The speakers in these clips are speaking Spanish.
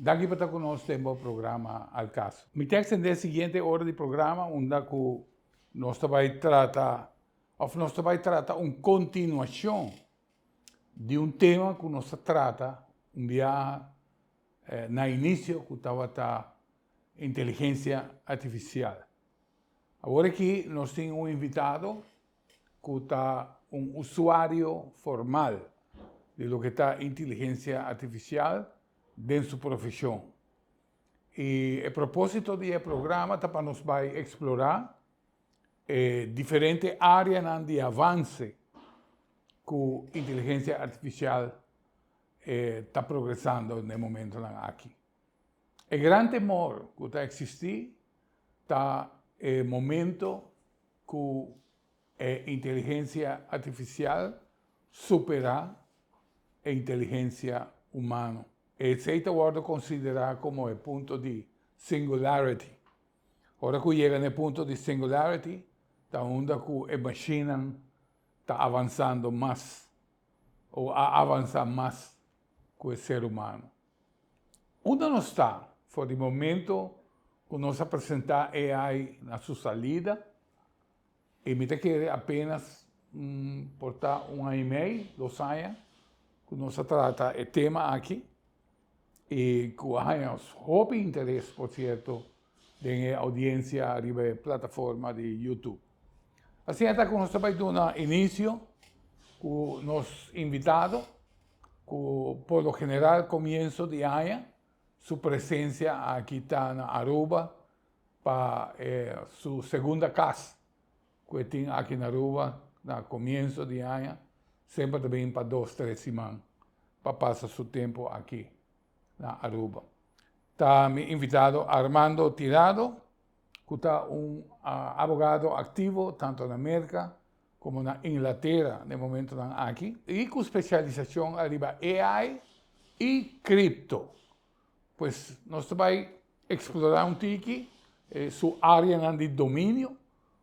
Daqui para estar conosco o programa al caso. Me tem que entender a seguinte hora de programa, onde nós vai tratar, ou nós vai tratar uma continuação de um tema que nós trata um dia na início que estava a inteligência artificial. Agora aqui nós temos um invitado que está um usuário formal de lo que está inteligência artificial dentro de sua profissão. E o propósito do programa está para nós vai explorar diferentes áreas de avanço que a inteligência artificial está progressando no momento aqui. O grande temor que está existindo está no momento que a inteligência artificial superar a inteligência humana. Esse é o considerado como o ponto de singularity. Agora que chega no ponto de singularity, está onde a máquina está avançando mais, ou a avançar mais que o ser humano. Onde nós está? Foi o momento que nós apresentar AI na sua salida, e me tem que apenas portar um e-mail, 2 anos, que nós trata o tema aqui, e que há muito interesse, por certo, da audiência arriba da plataforma de YouTube. Assim, até que nós vamos dar início com nosso invitado, que por lo general, comienzo de ano, sua presença aqui está na Aruba, para sua segunda casa, que tem aqui na Aruba, no começo de ano, sempre também para 2, 3 semanas, para passar seu tempo aqui na Aruba. Está me invitado Armando Tirado, que está advogado ativo tanto na América como na Inglaterra, no momento aqui, e com especialização arriba AI e cripto. Pues nós vamos explorar um tique sua área de domínio,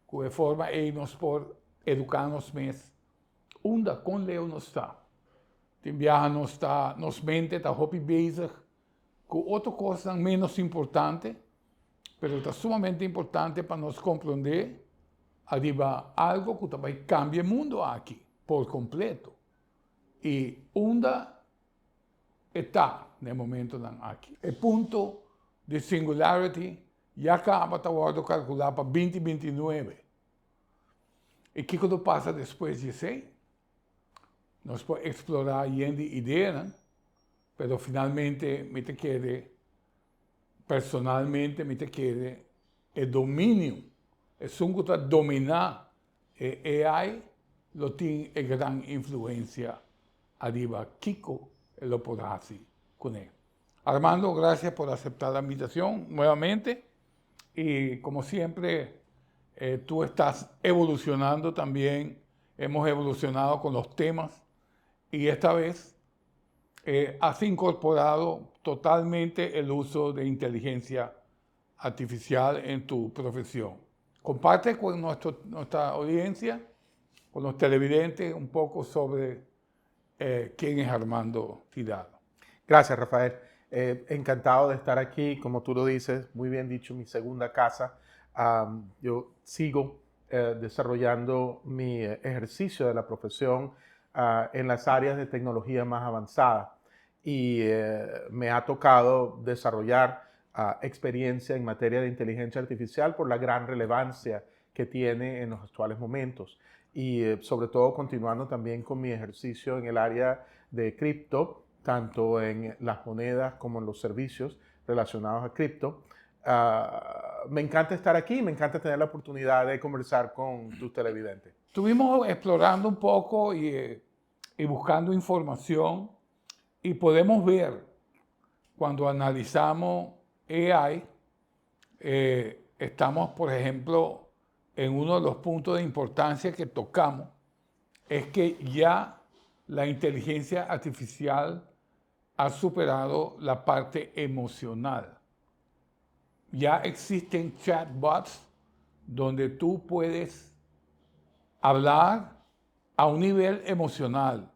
que é forma de nós por educar-nos mais. Onde com Leo nós está? Tem viaja nós está, nos mente está hobby bezig com outra coisa menos importante, mas está sumamente importante para nós compreender arriba algo que vai cambiar o mundo aqui por completo. E onde está no momento aqui? O ponto de singularity já acaba de calcular para 2029. E o que passa depois disso? Nós podemos explorar ainda ideia, mas finalmente me te quede, personalmente me te quede, o domínio. É só que dominar a AI, lo tem grande influência arriba. Kiko lo podrá hacer con él. Armando, gracias por aceptar la invitación nuevamente. Y como siempre, tú estás evolucionando también. Hemos evolucionado con los temas. Y esta vez has incorporado totalmente el uso de inteligencia artificial en tu profesión. Comparte con nuestra audiencia, con los televidentes, un poco sobre quién es Armando Tirado. Gracias, Rafael. Encantado de estar aquí, como tú lo dices, muy bien dicho, mi segunda casa. Yo sigo desarrollando mi ejercicio de la profesión en las áreas de tecnología más avanzada y me ha tocado desarrollar experiencia en materia de inteligencia artificial por la gran relevancia que tiene en los actuales momentos y sobre todo continuando también con mi ejercicio en el área de cripto, tanto en las monedas como en los servicios relacionados a cripto. Me encanta estar aquí, me encanta tener la oportunidad de conversar con tus televidentes. Estuvimos explorando un poco y buscando información y podemos ver cuando analizamos AI, estamos, por ejemplo, en uno de los puntos de importancia que tocamos, es que ya la inteligencia artificial ha superado la parte emocional. Ya existen chatbots donde tú puedes hablar a un nivel emocional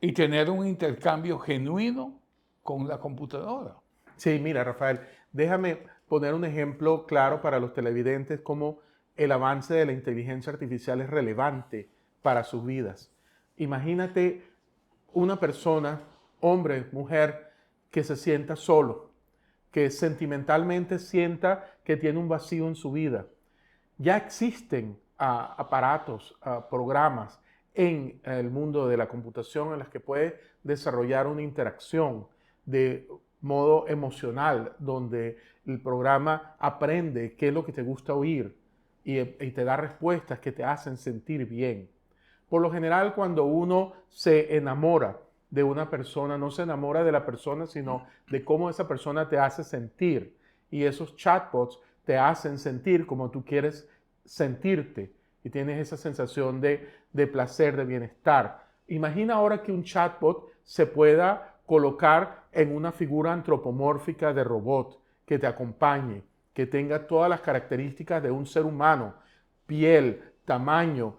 y tener un intercambio genuino con la computadora. Sí, mira, Rafael, déjame poner un ejemplo claro para los televidentes cómo el avance de la inteligencia artificial es relevante para sus vidas. Imagínate una persona, hombre, mujer, que se sienta solo, que sentimentalmente sienta que tiene un vacío en su vida. Ya existen aparatos, programas en el mundo de la computación en los que puedes desarrollar una interacción de modo emocional, donde el programa aprende qué es lo que te gusta oír y te da respuestas que te hacen sentir bien. Por lo general, cuando uno se enamora de una persona, no se enamora de la persona, sino de cómo esa persona te hace sentir. Y esos chatbots te hacen sentir como tú quieres sentirte y tienes esa sensación de placer, de bienestar. Imagina ahora que un chatbot se pueda colocar en una figura antropomórfica de robot que te acompañe, que tenga todas las características de un ser humano, piel, tamaño,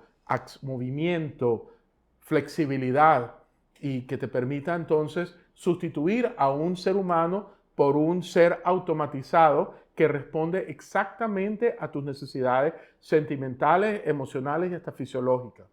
movimiento, flexibilidad, y que te permita entonces sustituir a un ser humano por un ser automatizado que responde exactamente a tus necesidades sentimentales, emocionales y hasta fisiológicas.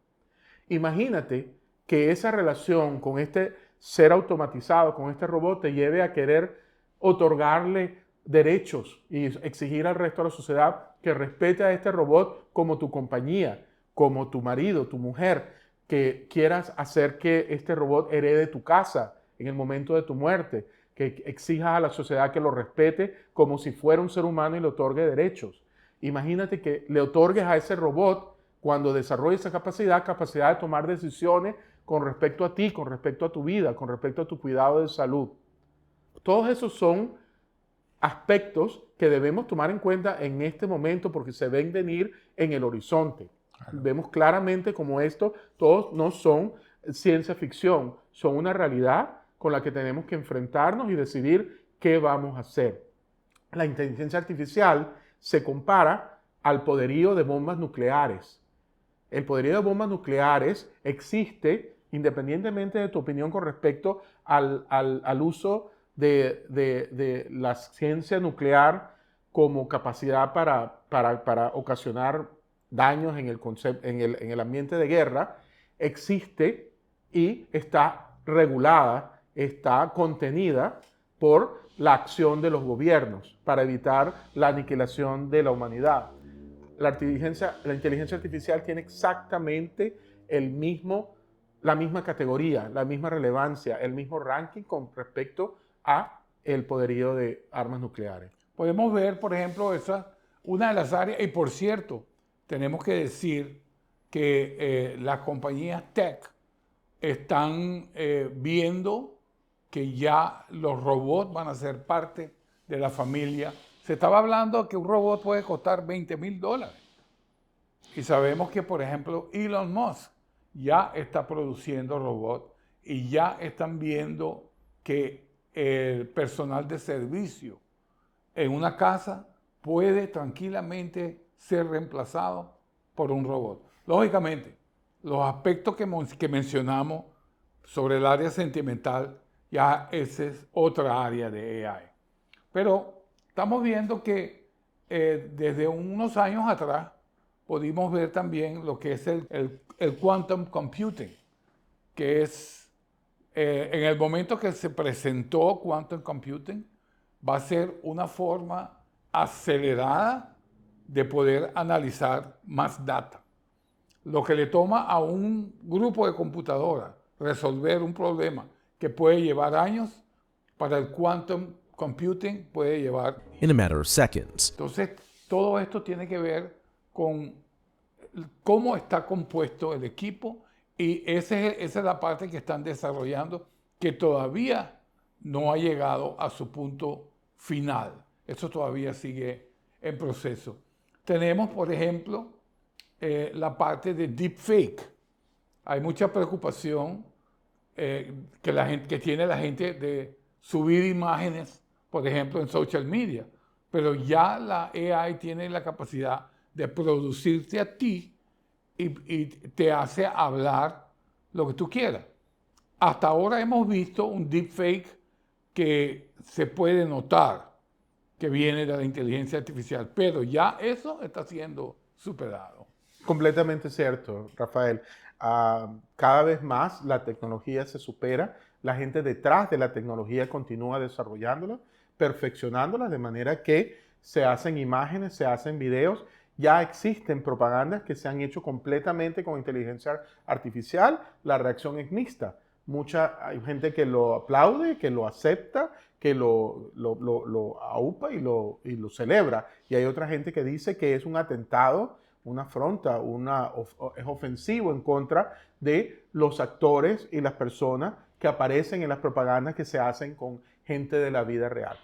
Imagínate que esa relación con este ser automatizado, con este robot, te lleve a querer otorgarle derechos y exigir al resto de la sociedad que respete a este robot como tu compañía, como tu marido, tu mujer, que quieras hacer que este robot herede tu casa en el momento de tu muerte, que exijas a la sociedad que lo respete como si fuera un ser humano y le otorgue derechos. Imagínate que le otorgues a ese robot, cuando desarrolle esa capacidad de tomar decisiones con respecto a ti, con respecto a tu vida, con respecto a tu cuidado de salud. Todos esos son aspectos que debemos tomar en cuenta en este momento porque se ven venir en el horizonte. Claro. Vemos claramente como esto, todos no son ciencia ficción, son una realidad con la que tenemos que enfrentarnos y decidir qué vamos a hacer. La inteligencia artificial se compara al poderío de bombas nucleares. El poderío de bombas nucleares existe independientemente de tu opinión con respecto al uso de la ciencia nuclear como capacidad para ocasionar daños en el ambiente de guerra. Existe y está regulada, está contenida por la acción de los gobiernos para evitar la aniquilación de la humanidad. La inteligencia artificial tiene exactamente la misma categoría, la misma relevancia, el mismo ranking con respecto a el poderío de armas nucleares. Podemos ver, por ejemplo, una de las áreas, y por cierto, tenemos que decir que las compañías tech están viendo que ya los robots van a ser parte de la familia. Se estaba hablando que un robot puede costar $20,000. Y sabemos que, por ejemplo, Elon Musk ya está produciendo robots y ya están viendo que el personal de servicio en una casa puede tranquilamente ser reemplazado por un robot. Lógicamente, los aspectos que mencionamos sobre el área sentimental, ya esa es otra área de AI. Pero estamos viendo que desde unos años atrás pudimos ver también lo que es el quantum computing, que es en el momento que se presentó quantum computing, va a ser una forma acelerada de poder analizar más data. Lo que le toma a un grupo de computadoras resolver un problema que puede llevar años, para el quantum computing puede llevar in a matter of seconds. Entonces, todo esto tiene que ver con cómo está compuesto el equipo y esa es la parte que están desarrollando, que todavía no ha llegado a su punto final. Eso todavía sigue en proceso. Tenemos, por ejemplo, la parte de deepfake. Hay mucha preocupación que tiene la gente de subir imágenes, por ejemplo, en social media. Pero ya la AI tiene la capacidad de producirte a ti y te hace hablar lo que tú quieras. Hasta ahora hemos visto un deepfake que se puede notar que viene de la inteligencia artificial, pero ya eso está siendo superado. Completamente cierto, Rafael. Cada vez más la tecnología se supera, la gente detrás de la tecnología continúa desarrollándola, perfeccionándola, de manera que se hacen imágenes, se hacen videos, ya existen propagandas que se han hecho completamente con inteligencia artificial, la reacción es mixta. Hay gente que lo aplaude, que lo acepta, que lo aupa y lo celebra. Y hay otra gente que dice que es un atentado, una afronta, es ofensivo en contra de los actores y las personas que aparecen en las propagandas que se hacen con gente de la vida real.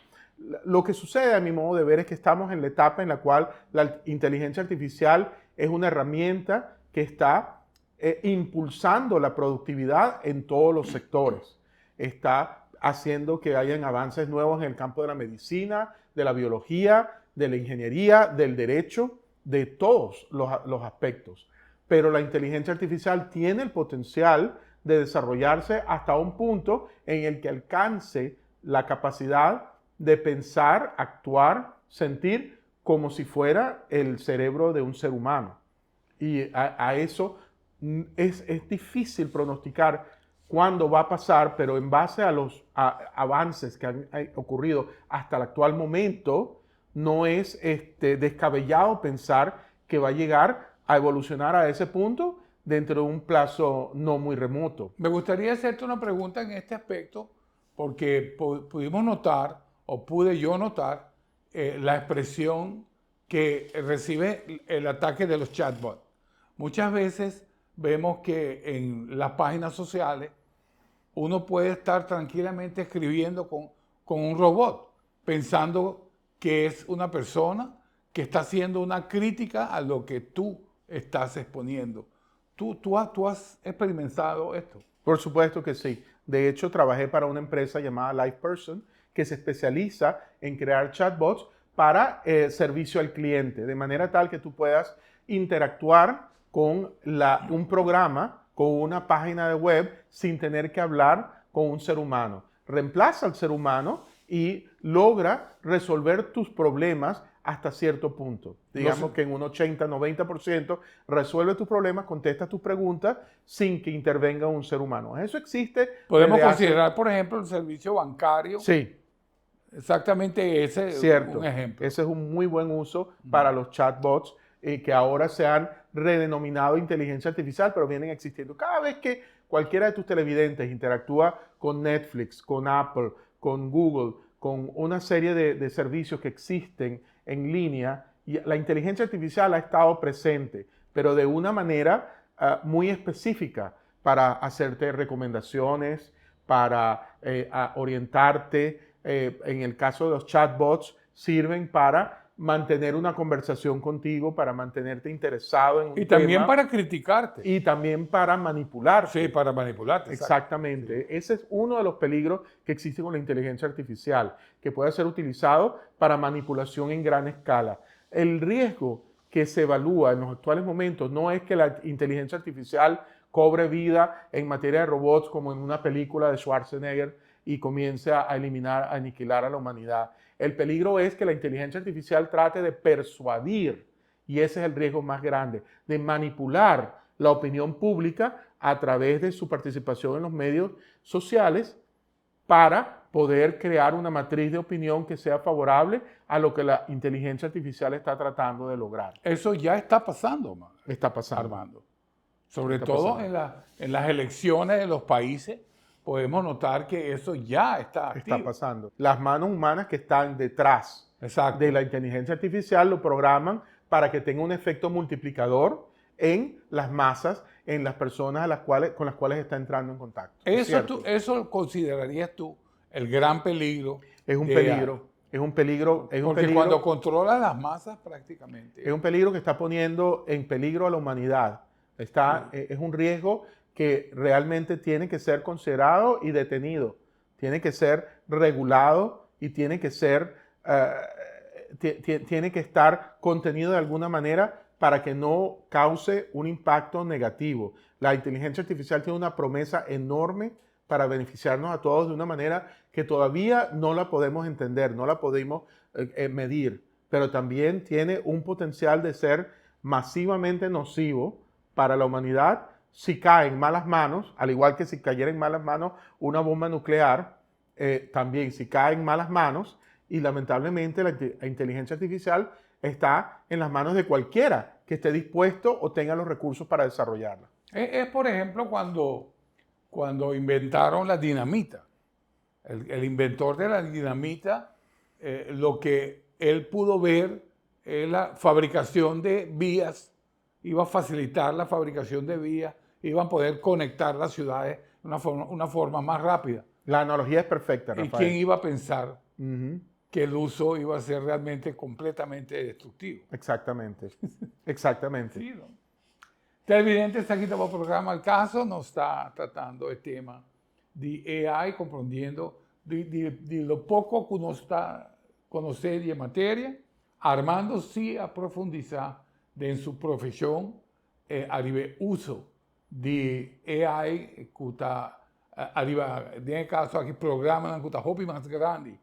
Lo que sucede, a mi modo de ver, es que estamos en la etapa en la cual la inteligencia artificial es una herramienta que está impulsando la productividad en todos los sectores. Está haciendo que hayan avances nuevos en el campo de la medicina, de la biología, de la ingeniería, del derecho, de todos los aspectos. Pero la inteligencia artificial tiene el potencial de desarrollarse hasta un punto en el que alcance la capacidad de pensar, actuar, sentir como si fuera el cerebro de un ser humano. Y a eso es difícil pronosticar cuándo va a pasar, pero en base a los avances que han ocurrido hasta el actual momento, no es descabellado pensar que va a llegar a evolucionar a ese punto dentro de un plazo no muy remoto. Me gustaría hacerte una pregunta en este aspecto, porque pudimos notar, o pude yo notar, la expresión que recibe el ataque de los chatbots. Muchas veces vemos que en las páginas sociales uno puede estar tranquilamente escribiendo con un robot, pensando que es una persona que está haciendo una crítica a lo que tú estás exponiendo. ¿Tú has experimentado esto? Por supuesto que sí. De hecho, trabajé para una empresa llamada LivePerson que se especializa en crear chatbots para servicio al cliente, de manera tal que tú puedas interactuar con un programa, con una página de web, sin tener que hablar con un ser humano. Reemplaza al ser humano y logra resolver tus problemas hasta cierto punto. Digamos que en un 80-90% resuelve tus problemas, contesta tus preguntas sin que intervenga un ser humano. Eso existe. Podemos considerar, por ejemplo, el servicio bancario. Sí. Exactamente ese es un ejemplo. Ese es un muy buen uso para los chatbots que ahora se han redenominado inteligencia artificial, pero vienen existiendo. Cada vez que cualquiera de tus televidentes interactúa con Netflix, con Apple, con Google, con una serie de servicios que existen en línea, y la inteligencia artificial ha estado presente, pero de una manera muy específica para hacerte recomendaciones, para orientarte. En el caso de los chatbots, sirven para mantener una conversación contigo, para mantenerte interesado en un tema. Y también para criticarte. Y también para manipularte. Sí, para manipularte. Exactamente. Sí. Ese es uno de los peligros que existe con la inteligencia artificial, que puede ser utilizado para manipulación en gran escala. El riesgo que se evalúa en los actuales momentos no es que la inteligencia artificial cobre vida en materia de robots como en una película de Schwarzenegger y comience a eliminar, a aniquilar a la humanidad. El peligro es que la inteligencia artificial trate de persuadir, y ese es el riesgo más grande, de manipular la opinión pública a través de su participación en los medios sociales para poder crear una matriz de opinión que sea favorable a lo que la inteligencia artificial está tratando de lograr. Eso ya está pasando, está pasando. Armando. Sobre todo en las elecciones de los países, podemos notar que eso ya está activo. Está pasando. Las manos humanas que están detrás de la inteligencia artificial lo programan para que tenga un efecto multiplicador en las masas, en las personas con las cuales está entrando en contacto. Eso considerarías tú el gran peligro. Es un peligro. Es un peligro. Porque cuando controla las masas prácticamente. Es un peligro que está poniendo en peligro a la humanidad. Es un riesgo que realmente tiene que ser considerado y detenido. Tiene que ser regulado y tiene que estar contenido de alguna manera para que no cause un impacto negativo. La inteligencia artificial tiene una promesa enorme para beneficiarnos a todos de una manera que todavía no la podemos entender, no la podemos medir, pero también tiene un potencial de ser masivamente nocivo para la humanidad si cae en malas manos, al igual que si cayera en malas manos una bomba nuclear, también si cae en malas manos, y lamentablemente la inteligencia artificial está en las manos de cualquiera que esté dispuesto o tenga los recursos para desarrollarla. Es, por ejemplo, cuando inventaron la dinamita. El inventor de la dinamita, lo que él pudo ver es la fabricación de vías, iba a facilitar la fabricación de vías, iban a poder conectar las ciudades de una forma más rápida. La analogía es perfecta, ¿Y Rafael. quién iba a pensar Ujú. que el uso iba a ser realmente completamente destructivo? Exactamente, exactamente. Sí, ¿no? Televidentes, aquí estamos el programa El Caso, nos está tratando el tema de AI, comprendiendo de lo poco que uno está conocer en materia, armando sí a profundizar en su profesión a nivel uso de AI, que está arriba, en caso aqui programa que está muito mais grande,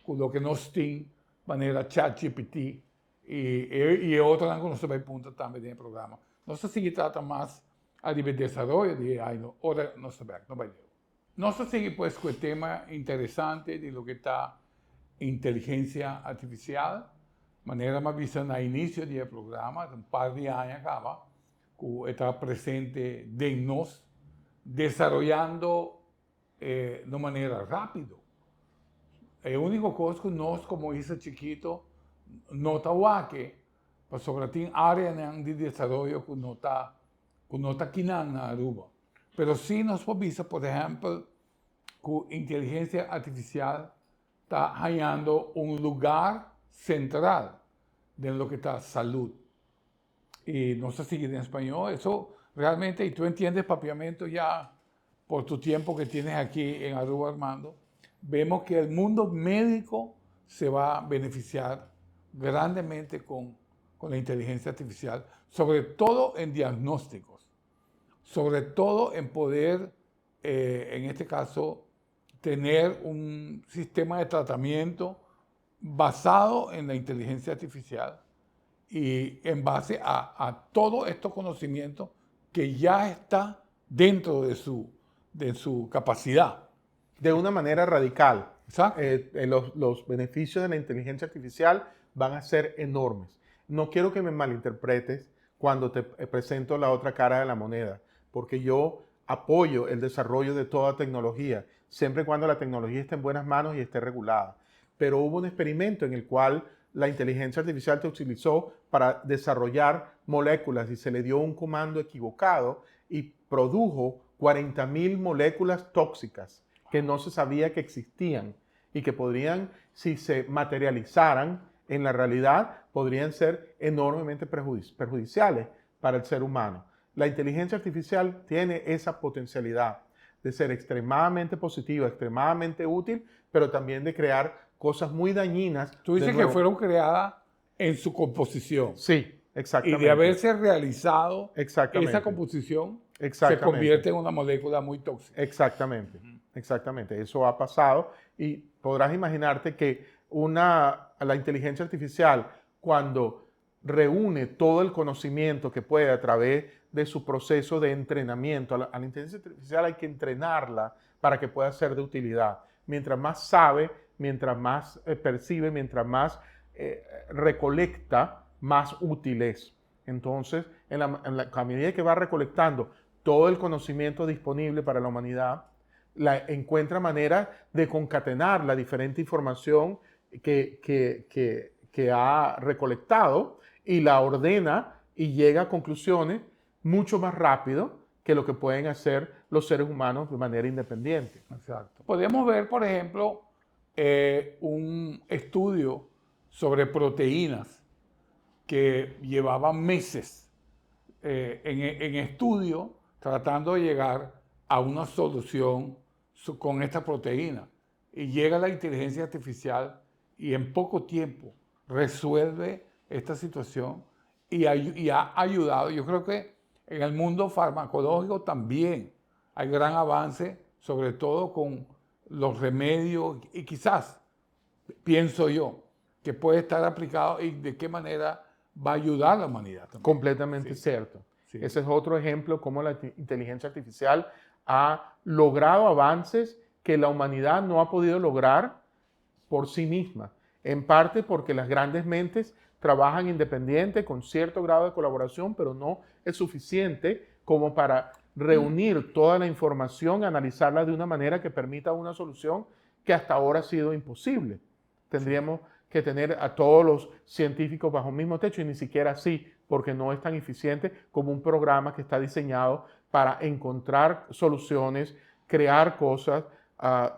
com o que nós temos, maneira ChatGPT e outra que nós também punta também no programa. Nós seguimos trata mais a nível de desenvolvimento de AI, ora nós também não vai ter. Nós seguimos pues com o tema interessante de lo que está inteligência artificial, maneira mais vista no início do programa, par de anos acaba, que está presente de nós, desarrollando de maneira rápida. É a única coisa que nós, como isso chiquito, não está aqui, mas sobre tem área de desenvolvimento que não está aqui na Aruba. Mas sim nós podemos, por exemplo, que a inteligência artificial está ganhando lugar central de lo que está saúde. Y no sé si en español, eso realmente, y tú entiendes papiamento ya por tu tiempo que tienes aquí en Aruba, Armando, vemos que el mundo médico se va a beneficiar grandemente con la inteligencia artificial, sobre todo en diagnósticos, sobre todo en poder, en este caso, tener un sistema de tratamiento basado en la inteligencia artificial y en base a todo estos conocimientos que ya está dentro de su capacidad. De una manera radical. Exacto. Los beneficios de la inteligencia artificial van a ser enormes. No quiero que me malinterpretes cuando te presento la otra cara de la moneda, porque yo apoyo el desarrollo de toda tecnología, siempre y cuando la tecnología esté en buenas manos y esté regulada. Pero hubo un experimento en el cual la inteligencia artificial se utilizó para desarrollar moléculas y se le dio un comando equivocado y produjo 40.000 moléculas tóxicas que no se sabía que existían y que podrían, si se materializaran en la realidad, podrían ser enormemente perjudiciales para el ser humano. La inteligencia artificial tiene esa potencialidad de ser extremadamente positiva, extremadamente útil, pero también de crear cosas muy dañinas. Tú dices que fueron creadas en su composición. Sí, exactamente. Y de haberse realizado exactamente. esa composición, exactamente. se convierte en una molécula muy tóxica. Exactamente, exactamente. Eso ha pasado y podrás imaginarte que la inteligencia artificial, cuando reúne todo el conocimiento que puede a través de su proceso de entrenamiento, a la inteligencia artificial hay que entrenarla para que pueda ser de utilidad. Mientras más sabe, mientras más percibe, mientras más recolecta, más útil es. Entonces, a medida que va recolectando todo el conocimiento disponible para la humanidad, encuentra maneras de concatenar la diferente información que ha recolectado y la ordena y llega a conclusiones mucho más rápido que lo que pueden hacer los seres humanos de manera independiente. Exacto. Podemos ver, por ejemplo, un estudio sobre proteínas que llevaba meses en estudio tratando de llegar a una solución con esta proteína. Y llega la inteligencia artificial y en poco tiempo resuelve esta situación y ha ayudado. Yo creo que en el mundo farmacológico también hay gran avance sobre todo con los remedios y quizás, pienso yo, que puede estar aplicado y de qué manera va a ayudar a la humanidad también. Completamente Sí, cierto. sí. Ese es otro ejemplo cómo la inteligencia artificial ha logrado avances que la humanidad no ha podido lograr por sí misma. En parte porque las grandes mentes trabajan independiente con cierto grado de colaboración, pero no es suficiente como para reunir toda la información, analizarla de una manera que permita una solución que hasta ahora ha sido imposible. Tendríamos que tener a todos los científicos bajo un mismo techo y ni siquiera así, porque no es tan eficiente como un programa que está diseñado para encontrar soluciones, crear cosas,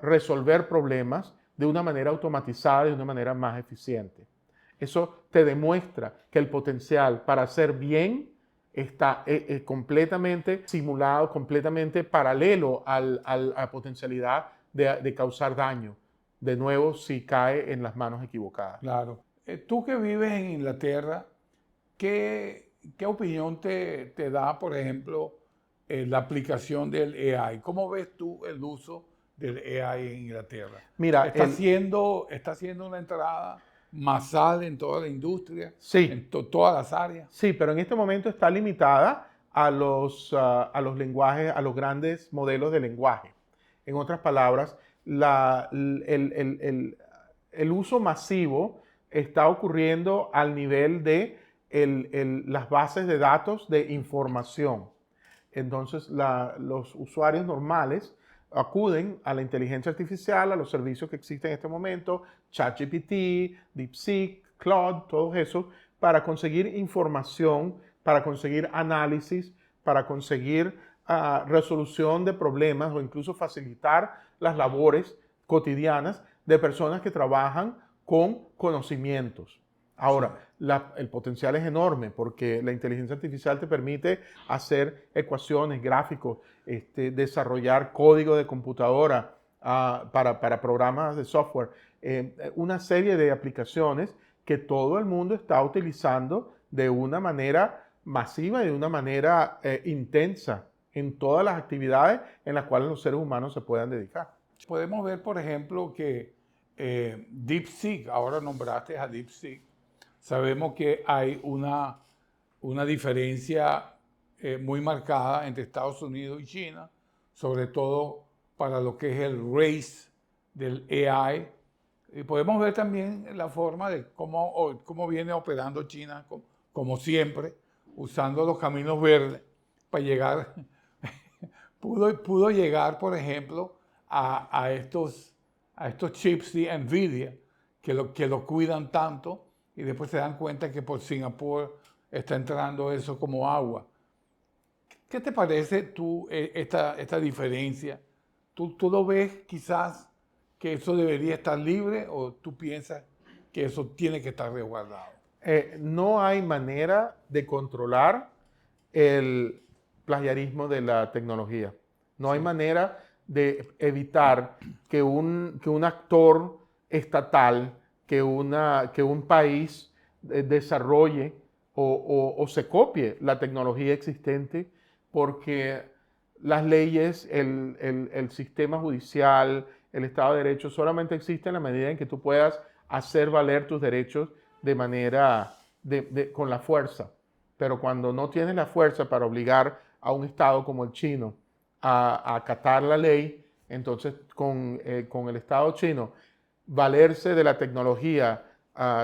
resolver problemas de una manera automatizada y de una manera más eficiente. Eso te demuestra que el potencial para hacer bien está completamente simulado, completamente paralelo a la potencialidad de causar daño. De nuevo, si cae en las manos equivocadas. Claro. Tú que vives en Inglaterra, ¿qué opinión te da, por ejemplo, la aplicación del AI? ¿Cómo ves tú el uso del AI en Inglaterra? Mira, ¿Está haciendo una entrada masal en toda la industria, sí, en todas las áreas? sí, pero en este momento está limitada a a los lenguajes, a los grandes modelos de lenguaje. En otras palabras, el uso masivo está ocurriendo al nivel de las bases de datos de información. Entonces, los usuarios normales acuden a la inteligencia artificial, a los servicios que existen en este momento, ChatGPT, DeepSeek, Claude, todos esos, para conseguir información, para conseguir análisis, para conseguir resolución de problemas o incluso facilitar las labores cotidianas de personas que trabajan con conocimientos. Ahora, el potencial es enorme porque la inteligencia artificial te permite hacer ecuaciones, gráficos, desarrollar código de computadora para programas de software, una serie de aplicaciones que todo el mundo está utilizando de una manera masiva y de una manera intensa en todas las actividades en las cuales los seres humanos se puedan dedicar. Podemos ver, por ejemplo, que DeepSeek, ahora nombraste a DeepSeek, sabemos que hay una diferencia muy marcada entre Estados Unidos y China, sobre todo para lo que es el race del AI. Y podemos ver también la forma de cómo viene operando China, como siempre, usando los caminos verdes para llegar. Pudo llegar, por ejemplo, a estos chips de NVIDIA que lo cuidan tanto y después se dan cuenta que por Singapur está entrando eso como agua. ¿Qué te parece tú esta diferencia? ¿Tú lo ves quizás que eso debería estar libre o tú piensas que eso tiene que estar resguardado? No hay manera de controlar el plagiarismo de la tecnología. No hay manera de evitar que un actor estatal, que un país desarrolle o se copie la tecnología existente, porque las leyes, el sistema judicial, el Estado de Derecho solamente existe en la medida en que tú puedas hacer valer tus derechos de manera, con la fuerza. Pero cuando no tienes la fuerza para obligar a un Estado como el chino a acatar la ley, entonces con el Estado chino valerse de la tecnología,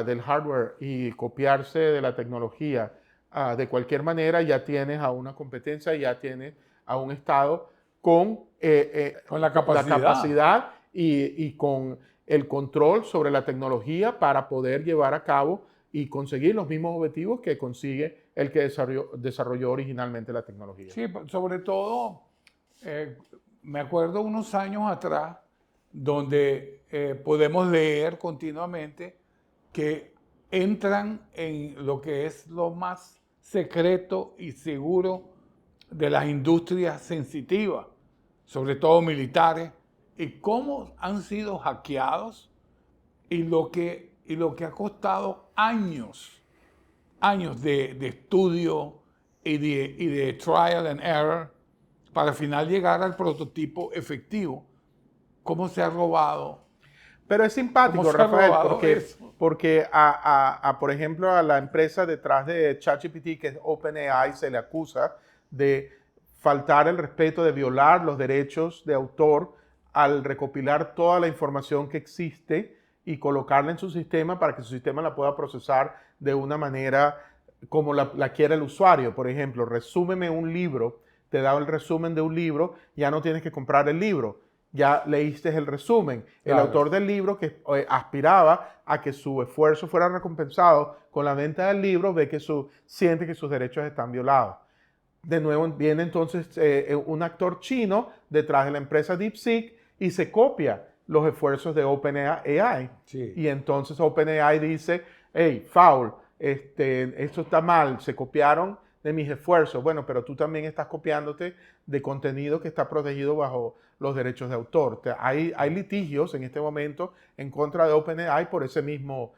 del hardware y copiarse de la tecnología de cualquier manera, ya tienes a una competencia, ya tienes a un Estado con Con la la capacidad. capacidad y con el control sobre la tecnología para poder llevar a cabo y conseguir los mismos objetivos que consigue el que desarrolló originalmente la tecnología. Sí, sobre todo, me acuerdo unos años atrás, donde podemos leer continuamente que entran en lo que es lo más secreto y seguro de las industrias sensitivas, sobre todo militares, y cómo han sido hackeados y lo que ha costado años de estudio y de trial and error para al final llegar al prototipo efectivo. ¿Cómo se ha robado? Pero es simpático, ¿Cómo se ha Rafael, robado porque, eso? porque por ejemplo, a la empresa detrás de ChatGPT, que es OpenAI, se le acusa de faltar el respeto, de violar los derechos de autor al recopilar toda la información que existe y colocarla en su sistema para que su sistema la pueda procesar de una manera como la quiere el usuario. Por ejemplo, resúmeme un libro, te da el resumen de un libro, ya no tienes que comprar el libro, ya leíste el resumen. El Claro. autor del libro que aspiraba a que su esfuerzo fuera recompensado con la venta del libro, siente que sus derechos están violados. De nuevo viene entonces un actor chino detrás de la empresa DeepSeek y se copia los esfuerzos de OpenAI. Sí. Y entonces OpenAI dice, hey, foul, esto está mal, se copiaron de mis esfuerzos. Bueno, pero tú también estás copiándote de contenido que está protegido bajo los derechos de autor. Hay litigios en este momento en contra de OpenAI por ese mismo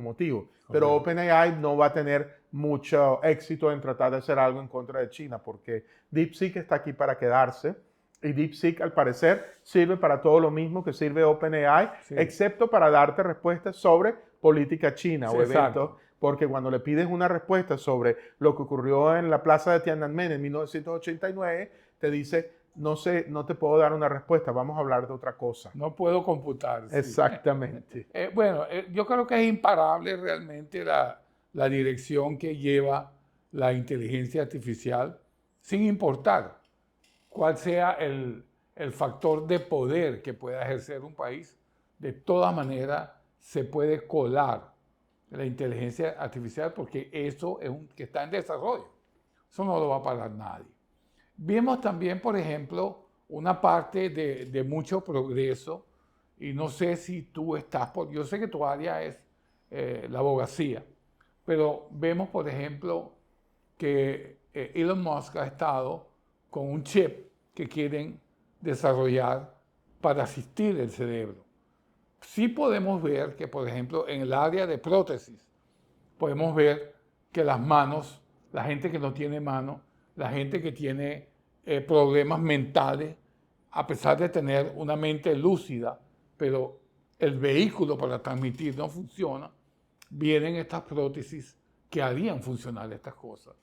motivo. Pero OpenAI no va a tener mucho éxito en tratar de hacer algo en contra de China porque DeepSeek está aquí para quedarse y DeepSeek al parecer sirve para todo lo mismo que sirve OpenAI, Sí. excepto para darte respuestas sobre política china Sí, o eventos. exacto. Porque cuando le pides una respuesta sobre lo que ocurrió en la plaza de Tiananmen en 1989, te dice, no sé, no te puedo dar una respuesta, vamos a hablar de otra cosa. No puedo computar. Sí. Exactamente. Bueno, yo creo que es imparable realmente la dirección que lleva la inteligencia artificial, sin importar cuál sea el factor de poder que pueda ejercer un país. De todas maneras, se puede colar la inteligencia artificial porque eso es que está en desarrollo. Eso no lo va a parar nadie. Vimos también, por ejemplo, una parte de mucho progreso, y no sé si tú estás, yo sé que tu área es la abogacía, pero vemos, por ejemplo, que Elon Musk ha estado con un chip que quieren desarrollar para asistir el cerebro. Sí podemos ver que, por ejemplo, en el área de prótesis, podemos ver que las manos, la gente que no tiene mano, la gente que tiene problemas mentales, a pesar de tener una mente lúcida, pero el vehículo para transmitir no funciona, vienen estas prótesis que harían funcionar estas cosas.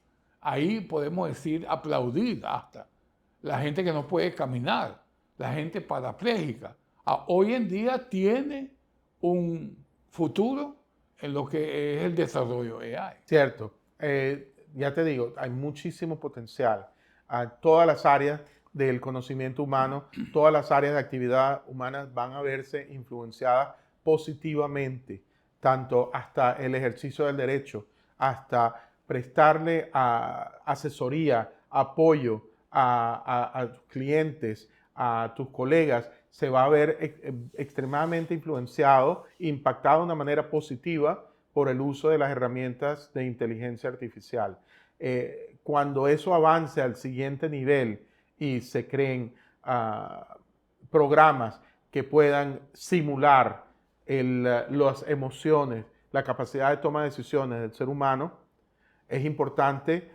Ahí podemos decir, aplaudir hasta la gente que no puede caminar, la gente parapléjica. Hoy en día tiene un futuro en lo que es el desarrollo AI. Cierto. Ya te digo, hay muchísimo potencial. Todas las áreas del conocimiento humano, todas las áreas de actividad humana van a verse influenciadas positivamente, tanto hasta el ejercicio del derecho, hasta prestarle asesoría, apoyo a tus clientes, a tus colegas, se va a ver extremadamente influenciado, impactado de una manera positiva por el uso de las herramientas de inteligencia artificial. Cuando eso avance al siguiente nivel y se creen programas que puedan simular las emociones, la capacidad de toma de decisiones del ser humano, es importante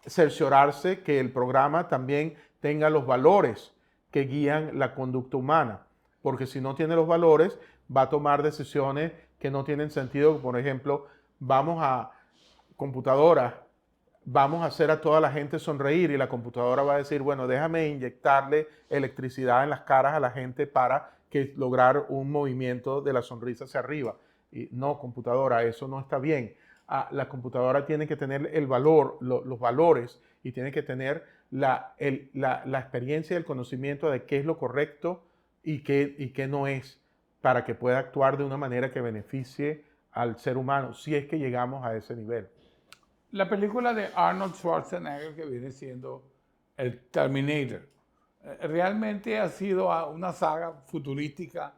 cerciorarse que el programa también tenga los valores que guían la conducta humana, porque si no tiene los valores, va a tomar decisiones que no tienen sentido. Por ejemplo, vamos a hacer a toda la gente sonreír y la computadora va a decir, bueno, déjame inyectarle electricidad en las caras a la gente para lograr un movimiento de la sonrisa hacia arriba. Y no, computadora, eso no está bien. La computadora tiene que tener el valor, los valores y tiene que tener la experiencia y el conocimiento de qué es lo correcto y qué no es, para que pueda actuar de una manera que beneficie al ser humano, si es que llegamos a ese nivel. La película de Arnold Schwarzenegger, que viene siendo el Terminator, realmente ha sido una saga futurística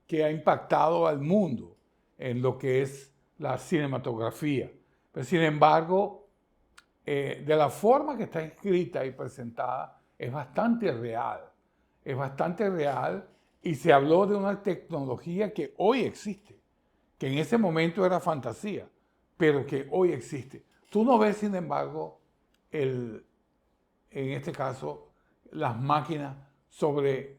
que ha impactado al mundo en lo que es la cinematografía. Pero sin embargo, de la forma que está escrita y presentada, es bastante real. Es bastante real y se habló de una tecnología que hoy existe, que en ese momento era fantasía, pero que hoy existe. Tú no ves, sin embargo, en este caso, las máquinas sobre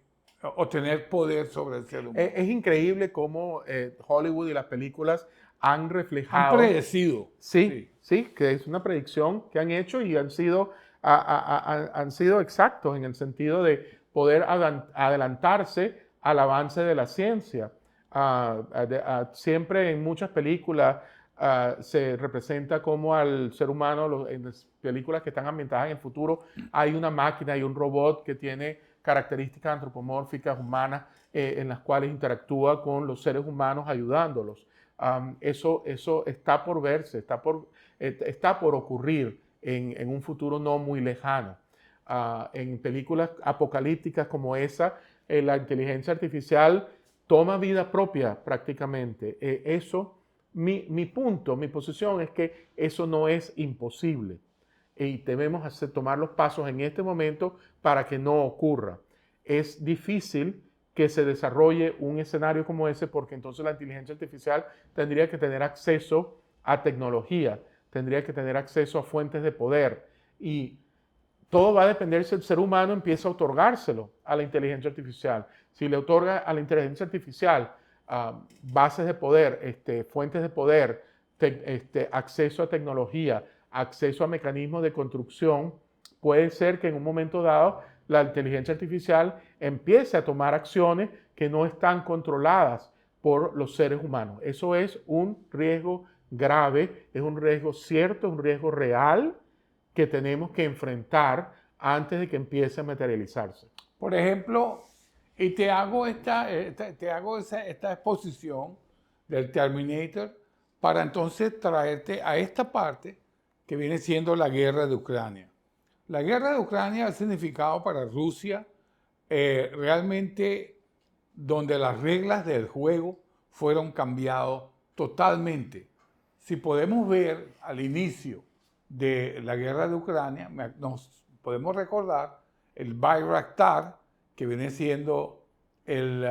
o tener poder sobre el ser humano. Es increíble cómo Hollywood y las películas han Han reflejado. predecido. Sí, que es una predicción que han hecho y han sido, han sido exactos en el sentido de poder adelantarse al avance de la ciencia. Siempre en muchas películas se representa como al ser humano, en las películas que están ambientadas en el futuro, hay una máquina, hay un robot que tiene características antropomórficas humanas en las cuales interactúa con los seres humanos ayudándolos. Eso está por verse, está por ocurrir en un futuro no muy lejano. En películas apocalípticas como esa, la inteligencia artificial toma vida propia prácticamente. Mi punto, mi posición es que eso no es imposible y debemos tomar los pasos en este momento para que no ocurra. Es difícil que se desarrolle un escenario como ese porque entonces la inteligencia artificial tendría que tener acceso a tecnología, tendría que tener acceso a fuentes de poder y todo va a depender si el ser humano empieza a otorgárselo a la inteligencia artificial. Si le otorga a la inteligencia artificial bases de poder, fuentes de poder, acceso a tecnología, acceso a mecanismos de construcción, puede ser que en un momento dado la inteligencia artificial empiece a tomar acciones que no están controladas por los seres humanos. Eso es un riesgo grave, es un riesgo cierto, un riesgo real que tenemos que enfrentar antes de que empiece a materializarse. Por ejemplo, y te hago esta exposición del Terminator para entonces traerte a esta parte que viene siendo la guerra de Ucrania. La guerra de Ucrania ha significado para Rusia realmente donde las reglas del juego fueron cambiadas totalmente. Si podemos ver al inicio de la guerra de Ucrania, nos podemos recordar el Bayraktar, que viene siendo el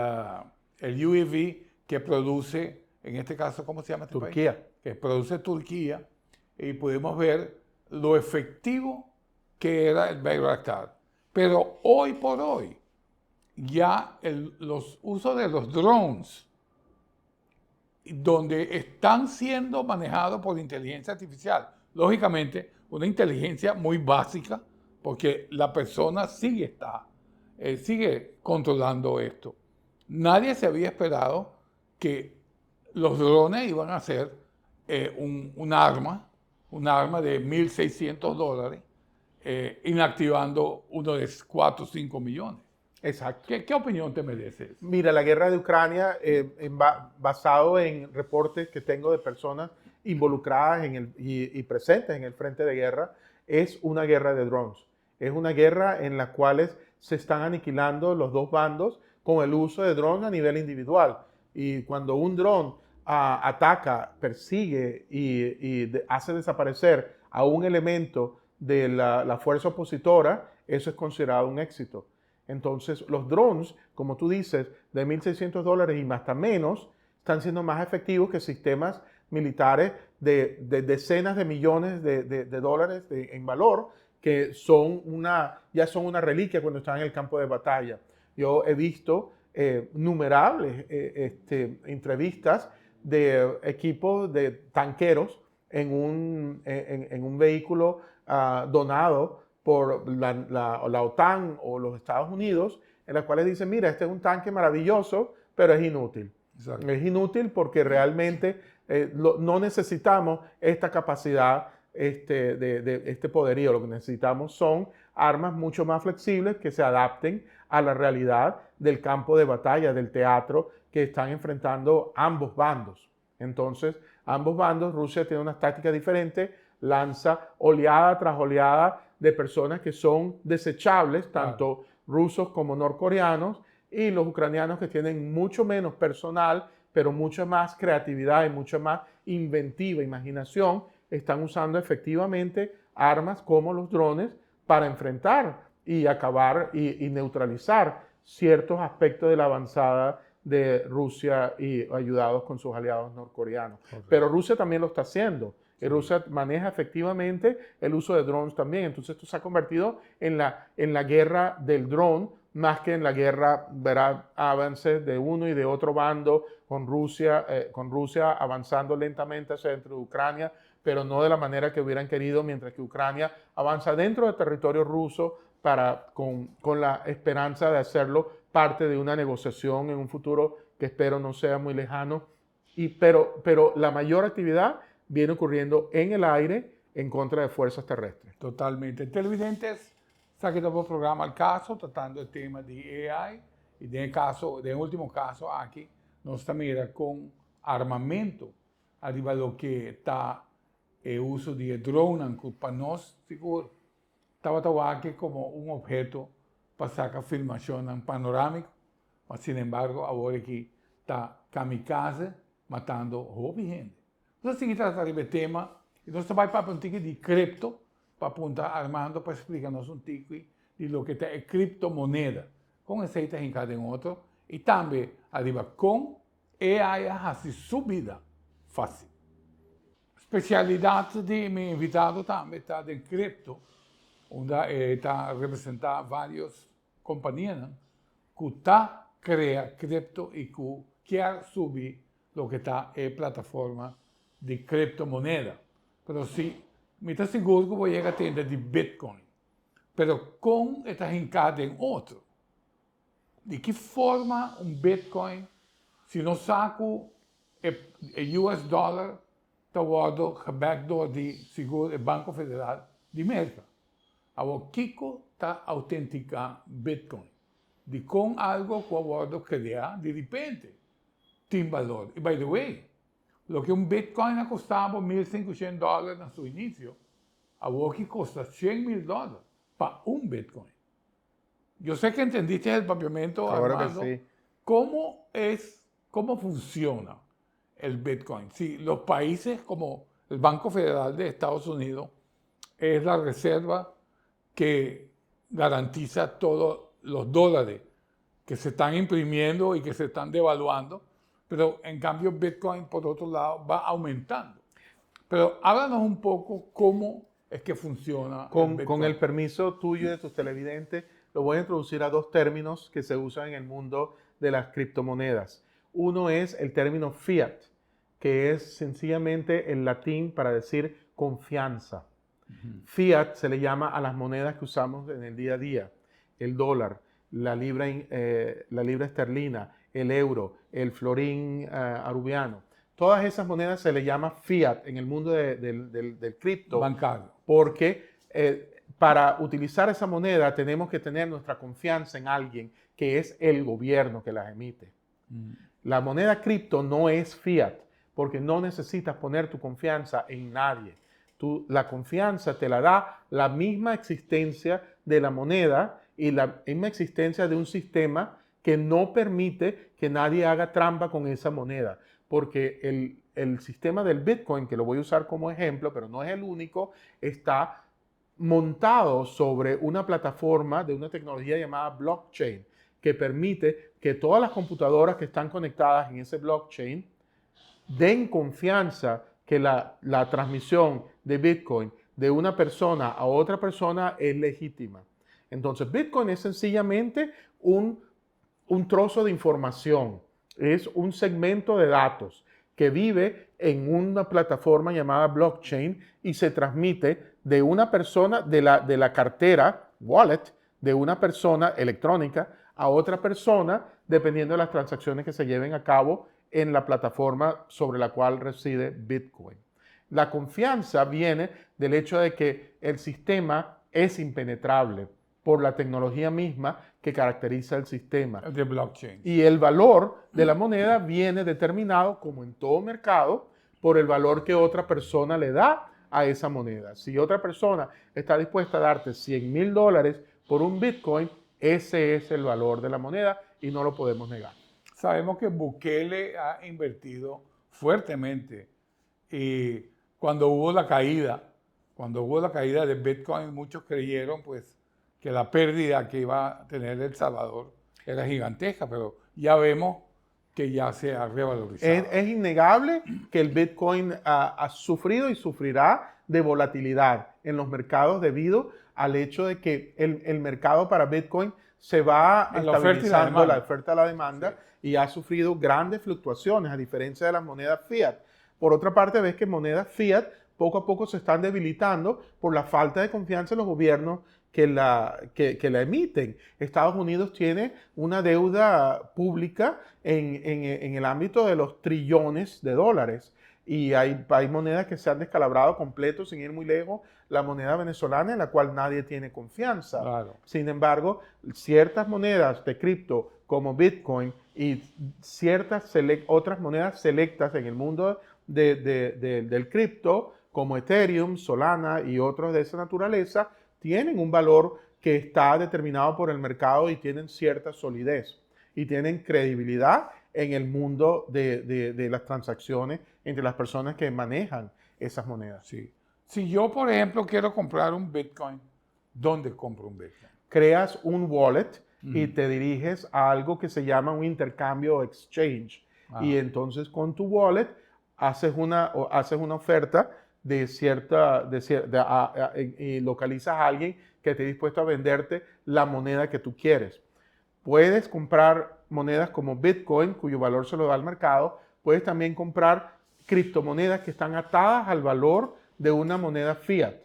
UAV que produce, en este caso, ¿cómo se llama este Turquía. país? Que produce Turquía, y pudimos ver lo efectivo que era el Bayraktar. Pero hoy por hoy, ya los usos de los drones, donde están siendo manejados por inteligencia artificial, lógicamente una inteligencia muy básica, porque la persona sigue controlando esto. Nadie se había esperado que los drones iban a ser un arma de $1,600, inactivando uno de 4 o 5 millones. Exacto. ¿Qué opinión te mereces? Mira, la guerra de Ucrania, basado en reportes que tengo de personas involucradas y presentes en el frente de guerra, es una guerra de drones. Es una guerra en la cual se están aniquilando los dos bandos con el uso de drones a nivel individual. Y cuando un dron ataca, persigue y hace desaparecer a un elemento de la fuerza opositora, eso es considerado un éxito. Entonces, los drones, como tú dices, de $1,600 y hasta menos, están siendo más efectivos que sistemas militares de decenas de millones de dólares en valor, que ya son una reliquia cuando están en el campo de batalla. Yo he visto innumerables entrevistas de equipos de tanqueros en un vehículo donado por la OTAN o los Estados Unidos, en las cuales dicen, mira, este es un tanque maravilloso, pero es inútil. Exacto. Es inútil porque realmente no necesitamos esta capacidad, este poderío. Lo que necesitamos son armas mucho más flexibles que se adapten a la realidad del campo de batalla, del teatro que están enfrentando ambos bandos. Entonces, ambos bandos, Rusia tiene unas tácticas diferentes, lanza oleada tras oleada de personas que son desechables, tanto rusos como norcoreanos, y los ucranianos que tienen mucho menos personal, pero mucha más creatividad y mucha más inventiva, imaginación, están usando efectivamente armas como los drones para enfrentar y acabar y neutralizar ciertos aspectos de la avanzada de Rusia y ayudados con sus aliados norcoreanos. Okay. Pero Rusia también lo está haciendo. Rusia maneja efectivamente el uso de drones también. Entonces esto se ha convertido en la guerra del drone más que en la guerra, verá, avances de uno y de otro bando con Rusia avanzando lentamente hacia dentro de Ucrania, pero no de la manera que hubieran querido, mientras que Ucrania avanza dentro del territorio ruso con la esperanza de hacerlo parte de una negociación en un futuro que espero no sea muy lejano. Pero la mayor actividad viene ocurriendo en el aire en contra de fuerzas terrestres. Totalmente. Televidentes, saque dopo il programma al caso, trattando il tema di AI, e nell'ultimo caso aqui, nostra mira con armamento, arriva lo che está el uso di drone, para nós, seguro, estava aqui como un objeto para sacar filmación panorâmico, mas, sin embargo, agora que está kamikaze, matando hobby gente. Nós temos que tratar do tema, e nós vamos para um tique de cripto, para apontar Armando para explicar-nos um tique de lo que é criptomoneda, com receitas em cada outro, e também arriba com AI a subida fácil. Especialidade de meu invitado também está de cripto, onde está representar várias companhias que criam cripto e que quer subir lo que está en plataforma de criptomoneda. Pero sí, me está seguro que voy a llegar a tienda de Bitcoin. Pero con esta hincada en otro. ¿De qué forma un Bitcoin, si no saco el US dollar, está guardado el backdoor de seguro el Banco Federal de América? Ahora, Kiko está auténtica Bitcoin. De con algo que guardo crear de repente. Tem valor. E, by the way, lo que um Bitcoin custava $1.500 no seu início, agora que custa $100,000 para um Bitcoin. Eu sei que entendiste el papiamento, Claro Armando. que sí. ¿Cómo funciona el Bitcoin? Si los países como el Banco Federal de Estados Unidos es la reserva que garantiza todos los dólares que se están imprimiendo y que se están devaluando, pero en cambio Bitcoin, por otro lado, va aumentando. Pero háblanos un poco cómo es que funciona el Bitcoin. Con el permiso tuyo y de tus televidentes, lo voy a introducir a dos términos que se usan en el mundo de las criptomonedas. Uno es el término fiat, que es sencillamente el latín para decir confianza. Fiat se le llama a las monedas que usamos en el día a día. El dólar, la libra esterlina, el euro, el florín arubiano. Todas esas monedas se le llama fiat en el mundo del cripto. Bancario. Porque para utilizar esa moneda tenemos que tener nuestra confianza en alguien que es el gobierno que las emite. La moneda cripto no es fiat porque no necesitas poner tu confianza en nadie. La confianza te la da la misma existencia de la moneda y la misma existencia de un sistema que no permite que nadie haga trampa con esa moneda. Porque el sistema del Bitcoin, que lo voy a usar como ejemplo, pero no es el único, está montado sobre una plataforma de una tecnología llamada blockchain, que permite que todas las computadoras que están conectadas en ese blockchain den confianza que la transmisión de Bitcoin de una persona a otra persona es legítima. Entonces, Bitcoin es sencillamente un trozo de información, es un segmento de datos que vive en una plataforma llamada blockchain y se transmite de una persona, de la cartera, wallet, de una persona electrónica a otra persona, dependiendo de las transacciones que se lleven a cabo en la plataforma sobre la cual reside Bitcoin. La confianza viene del hecho de que el sistema es impenetrable por la tecnología misma que caracteriza el sistema. De blockchain. Y el valor de la moneda viene determinado, como en todo mercado, por el valor que otra persona le da a esa moneda. Si otra persona está dispuesta a darte $100,000 por un Bitcoin, ese es el valor de la moneda y no lo podemos negar. Sabemos que Bukele ha invertido fuertemente y cuando hubo la caída de Bitcoin, muchos creyeron pues que la pérdida que iba a tener El Salvador era gigantesca, pero ya vemos que ya se ha revalorizado. Es innegable que el Bitcoin ha sufrido y sufrirá de volatilidad en los mercados debido al hecho de que el mercado para Bitcoin se va A la oferta y la estabilizando, la demanda. oferta y la demanda, Sí. y ha sufrido grandes fluctuaciones a diferencia de las monedas fiat. Por otra parte, ves que monedas fiat poco a poco se están debilitando por la falta de confianza en los gobiernos que la emiten. Estados Unidos tiene una deuda pública en el ámbito de los trillones de dólares. Y hay monedas que se han descalabrado completo, sin ir muy lejos, la moneda venezolana en la cual nadie tiene confianza. Claro. Sin embargo, ciertas monedas de cripto como Bitcoin y ciertas otras monedas selectas en el mundo del cripto, como Ethereum, Solana y otros de esa naturaleza, tienen un valor que está determinado por el mercado y tienen cierta solidez y tienen credibilidad en el mundo de las transacciones entre las personas que manejan esas monedas. Sí. Si yo, por ejemplo, quiero comprar un Bitcoin, ¿dónde compro un Bitcoin? Creas un wallet y te diriges a algo que se llama un intercambio o exchange. Y entonces con tu wallet haces una oferta y localizas a alguien que esté dispuesto a venderte la moneda que tú quieres. Puedes comprar monedas como Bitcoin, cuyo valor se lo da al mercado. Puedes también comprar criptomonedas que están atadas al valor de una moneda fiat.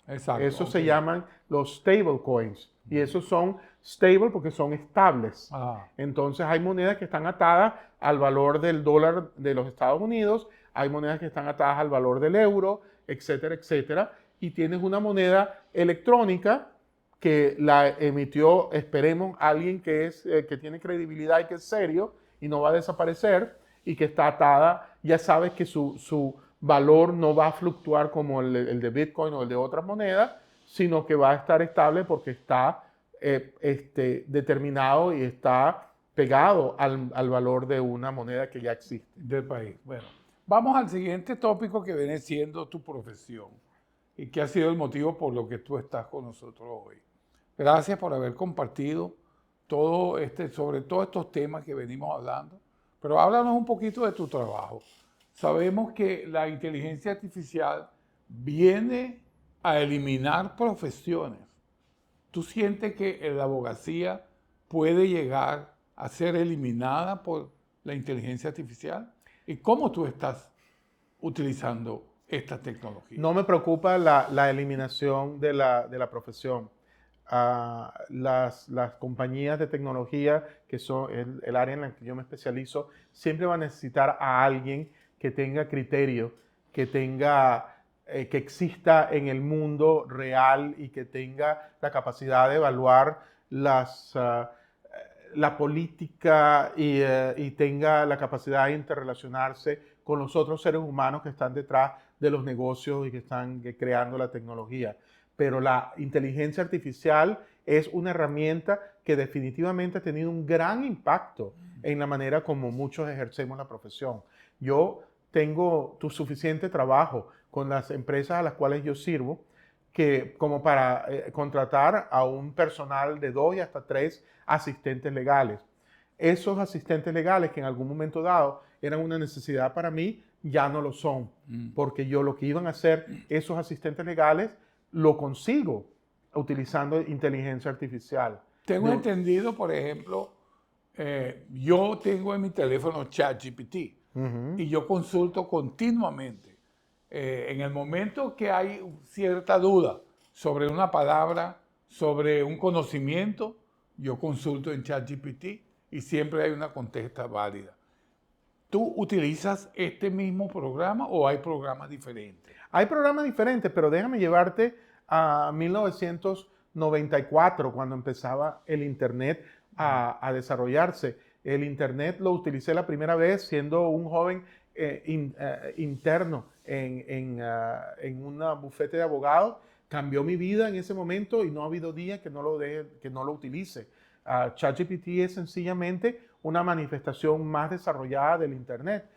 Exacto. Eso se llaman los stable coins. Y esos son stable porque son estables. Entonces hay monedas que están atadas al valor del dólar de los Estados Unidos, hay monedas que están atadas al valor del euro, etcétera, etcétera. Y tienes una moneda electrónica que la emitió, esperemos, alguien que tiene credibilidad y que es serio y no va a desaparecer y que está atada. Ya sabes que su valor no va a fluctuar como el de Bitcoin o el de otras monedas, sino que va a estar estable porque está determinado y está pegado al valor de una moneda que ya existe. Del país. Bueno, vamos al siguiente tópico que viene siendo tu profesión y que ha sido el motivo por lo que tú estás con nosotros hoy. Gracias por haber compartido sobre todos estos temas que venimos hablando, pero háblanos un poquito de tu trabajo. Sabemos que la inteligencia artificial viene a eliminar profesiones. ¿Tú sientes que la abogacía puede llegar a ser eliminada por la inteligencia artificial? ¿Y cómo tú estás utilizando esta tecnología? No me preocupa la eliminación de la profesión. Las compañías de tecnología, que son el área en la que yo me especializo, siempre van a necesitar a alguien que tenga criterio, que exista en el mundo real y que tenga la capacidad de evaluar la política y tenga la capacidad de interrelacionarse con los otros seres humanos que están detrás de los negocios y que están creando la tecnología. Pero la inteligencia artificial es una herramienta que definitivamente ha tenido un gran impacto en la manera como muchos ejercemos la profesión. Yo tengo suficiente trabajo con las empresas a las cuales yo sirvo como para contratar a un personal de 2 y hasta 3 asistentes legales. Esos asistentes legales que en algún momento dado eran una necesidad para mí, ya no lo son. Porque yo lo que iban a hacer esos asistentes legales lo consigo utilizando inteligencia artificial. Tengo entendido, por ejemplo, yo tengo en mi teléfono ChatGPT y yo consulto continuamente. En el momento que hay cierta duda sobre una palabra, sobre un conocimiento, yo consulto en ChatGPT y siempre hay una contesta válida. ¿Tú utilizas este mismo programa o hay programas diferentes? Hay programas diferentes, pero déjame llevarte a 1994, cuando empezaba el Internet a desarrollarse. El Internet lo utilicé la primera vez siendo un joven interno en un bufete de abogados. Cambió mi vida en ese momento y no ha habido día que no lo utilice. ChatGPT es sencillamente una manifestación más desarrollada del Internet.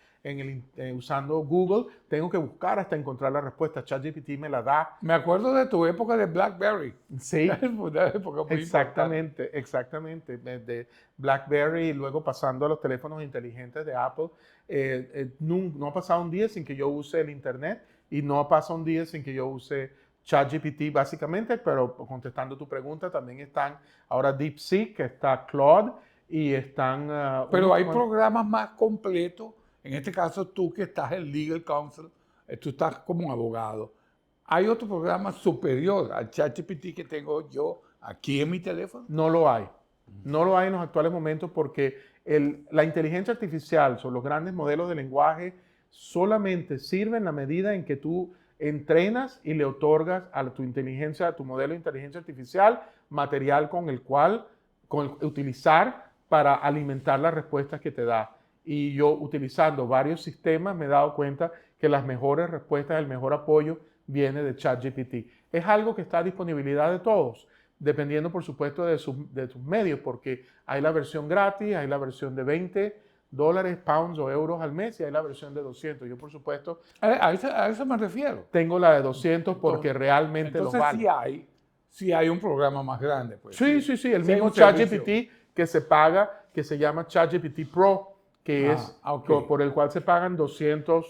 Usando Google, tengo que buscar hasta encontrar la respuesta. ChatGPT me la da. Me acuerdo de tu época de BlackBerry. Sí, Una época muy exactamente, exactamente. De BlackBerry y luego pasando a los teléfonos inteligentes de Apple. No ha pasado un día sin que yo use el Internet y no pasa un día sin que yo use ChatGPT básicamente, pero contestando tu pregunta, también están ahora DeepSeek, está Claude y están... Pero hay programas más completos. En este caso, tú que estás en Legal Counsel, tú estás como un abogado. ¿Hay otro programa superior al ChatGPT que tengo yo aquí en mi teléfono? No lo hay. No lo hay en los actuales momentos porque la inteligencia artificial, son los grandes modelos de lenguaje, solamente sirven en la medida en que tú entrenas y le otorgas a tu inteligencia, a tu modelo de inteligencia artificial, material con el cual utilizar para alimentar las respuestas que te da. Y yo, utilizando varios sistemas, me he dado cuenta que las mejores respuestas, el mejor apoyo viene de ChatGPT. Es algo que está a disponibilidad de todos, dependiendo, por supuesto, de sus medios, porque hay la versión gratis, hay la versión de $20, pounds o euros al mes y hay la versión de 200. Yo, por supuesto, A eso me refiero. tengo la de 200 porque realmente lo Entonces vale. sí hay un programa más grande. Pues, Sí. El Sí hay mismo un servicio. ChatGPT que se paga, que se llama ChatGPT Pro, que ok. por el cual se pagan $200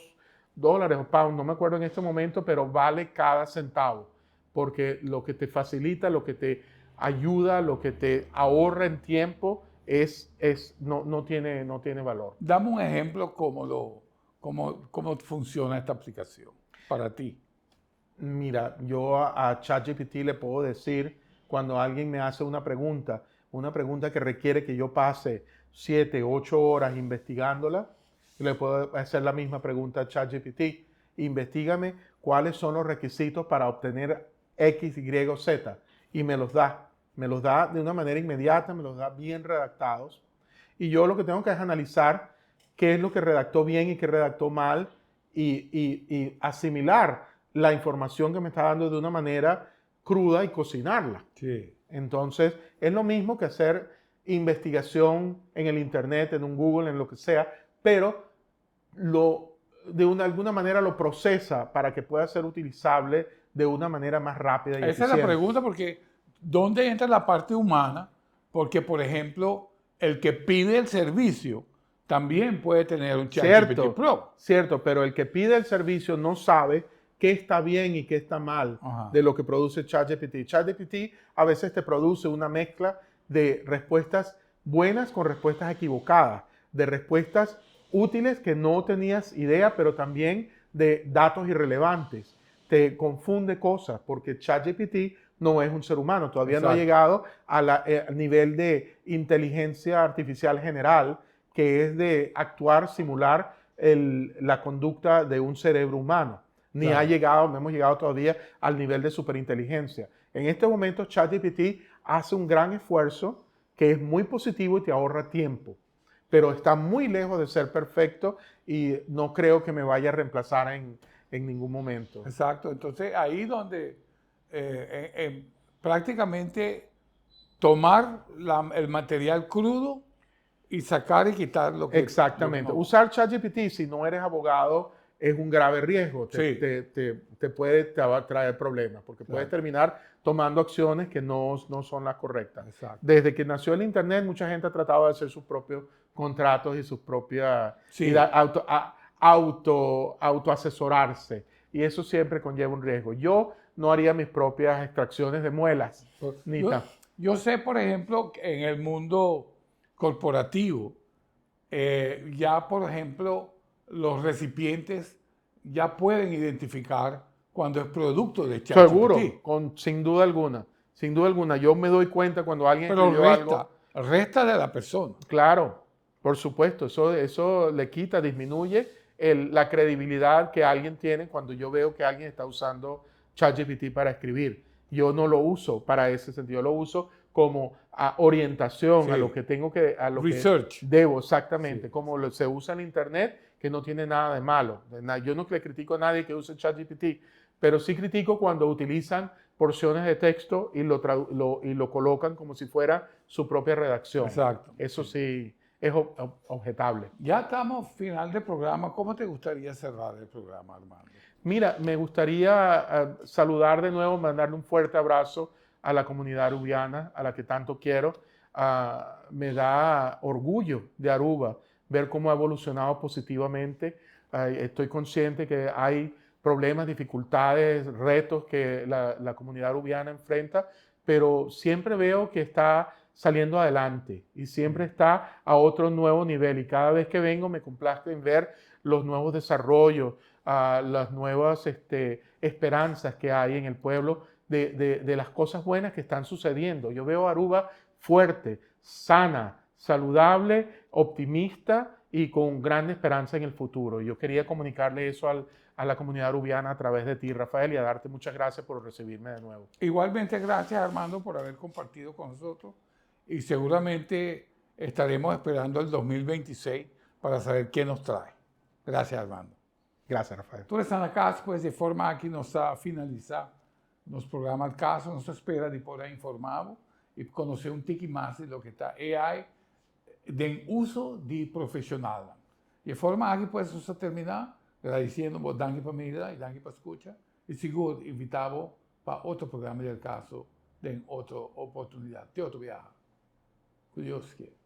o pounds, no me acuerdo en este momento, pero vale cada centavo, porque lo que te facilita, lo que te ayuda, lo que te ahorra en tiempo, no tiene valor. Dame un ejemplo cómo funciona esta aplicación para ti. Mira, yo a ChatGPT le puedo decir cuando alguien me hace una pregunta que requiere que yo pase 7, 8 horas investigándola, le puedo hacer la misma pregunta a ChatGPT. Investígame cuáles son los requisitos para obtener X, Y o Z. Y me los da. Me los da de una manera inmediata, me los da bien redactados. Y yo lo que tengo que es analizar qué es lo que redactó bien y qué redactó mal y asimilar la información que me está dando de una manera cruda y cocinarla. Sí. Entonces, es lo mismo que hacer investigación en el Internet, en un Google, en lo que sea, pero de alguna manera lo procesa para que pueda ser utilizable de una manera más rápida y Esa eficiente. es la pregunta, porque ¿dónde entra la parte humana? Porque, por ejemplo, el que pide el servicio también puede tener un ChatGPT Pro. Cierto, pero el que pide el servicio no sabe qué está bien y qué está mal de lo que produce ChatGPT. ChatGPT a veces te produce una mezcla de respuestas buenas con respuestas equivocadas, de respuestas útiles que no tenías idea, pero también de datos irrelevantes. Te confunde cosas porque ChatGPT no es un ser humano, todavía no ha llegado al nivel de inteligencia artificial general, que es de actuar, simular la conducta de un cerebro humano. Ni no hemos llegado todavía al nivel de superinteligencia. En este momento, ChatGPT hace un gran esfuerzo que es muy positivo y te ahorra tiempo, pero está muy lejos de ser perfecto y no creo que me vaya a reemplazar en ningún momento. Exacto. Entonces, ahí donde prácticamente tomar el material crudo y sacar y quitar lo que... Exactamente. Lo que no. Usar ChatGPT si no eres abogado es un grave riesgo. Te puede traer problemas porque puedes terminar tomando acciones que no son las correctas. Exacto. Desde que nació el Internet, mucha gente ha tratado de hacer sus propios contratos y sus propias... autoasesorarse. Y eso siempre conlleva un riesgo. Yo no haría mis propias extracciones de muelas. Yo sé, por ejemplo, que en el mundo corporativo, ya, por ejemplo, los recipientes ya pueden identificar cuando es producto de ChatGPT. Seguro, sin duda alguna. Sin duda alguna. Yo me doy cuenta cuando alguien escribió algo. Resta de la persona. Claro, por supuesto. Eso le quita, disminuye la credibilidad que alguien tiene cuando yo veo que alguien está usando ChatGPT para escribir. Yo no lo uso para ese sentido. Yo lo uso como orientación a lo que tengo que... Research. Que debo, exactamente. Como se usa en Internet, que no tiene nada de malo. Yo no le critico a nadie que use ChatGPT, pero sí critico cuando utilizan porciones de texto y lo colocan como si fuera su propia redacción. Exacto. Eso sí es objetable. Ya estamos final del programa. ¿Cómo te gustaría cerrar el programa, Armando? Mira, me gustaría saludar de nuevo, mandarle un fuerte abrazo a la comunidad arubiana, a la que tanto quiero. Me da orgullo de Aruba ver cómo ha evolucionado positivamente. Estoy consciente que hay problemas, dificultades, retos que la comunidad arubiana enfrenta, pero siempre veo que está saliendo adelante y siempre está a otro nuevo nivel. Y cada vez que vengo me complazco en ver los nuevos desarrollos, las nuevas esperanzas que hay en el pueblo de las cosas buenas que están sucediendo. Yo veo a Aruba fuerte, sana, saludable, optimista y con gran esperanza en el futuro. Yo quería comunicarle eso a la comunidad arubiana a través de ti, Rafael, y a darte muchas gracias por recibirme de nuevo. Igualmente, gracias, Armando, por haber compartido con nosotros y seguramente estaremos esperando el 2026 para saber qué nos trae. Gracias, Armando. Gracias, Rafael. Tú estás acá, pues, de forma que nos a finalizar nos programa el caso, nos espera de poder informar y conocer un tiki más de lo que está AI de uso de profesional. De forma que pues nos terminar agradeciendo, danke para mira y danke para escucha y seguro invitamos para otro programa del caso en otra oportunidad, de otro viaje. Que Dios quiera.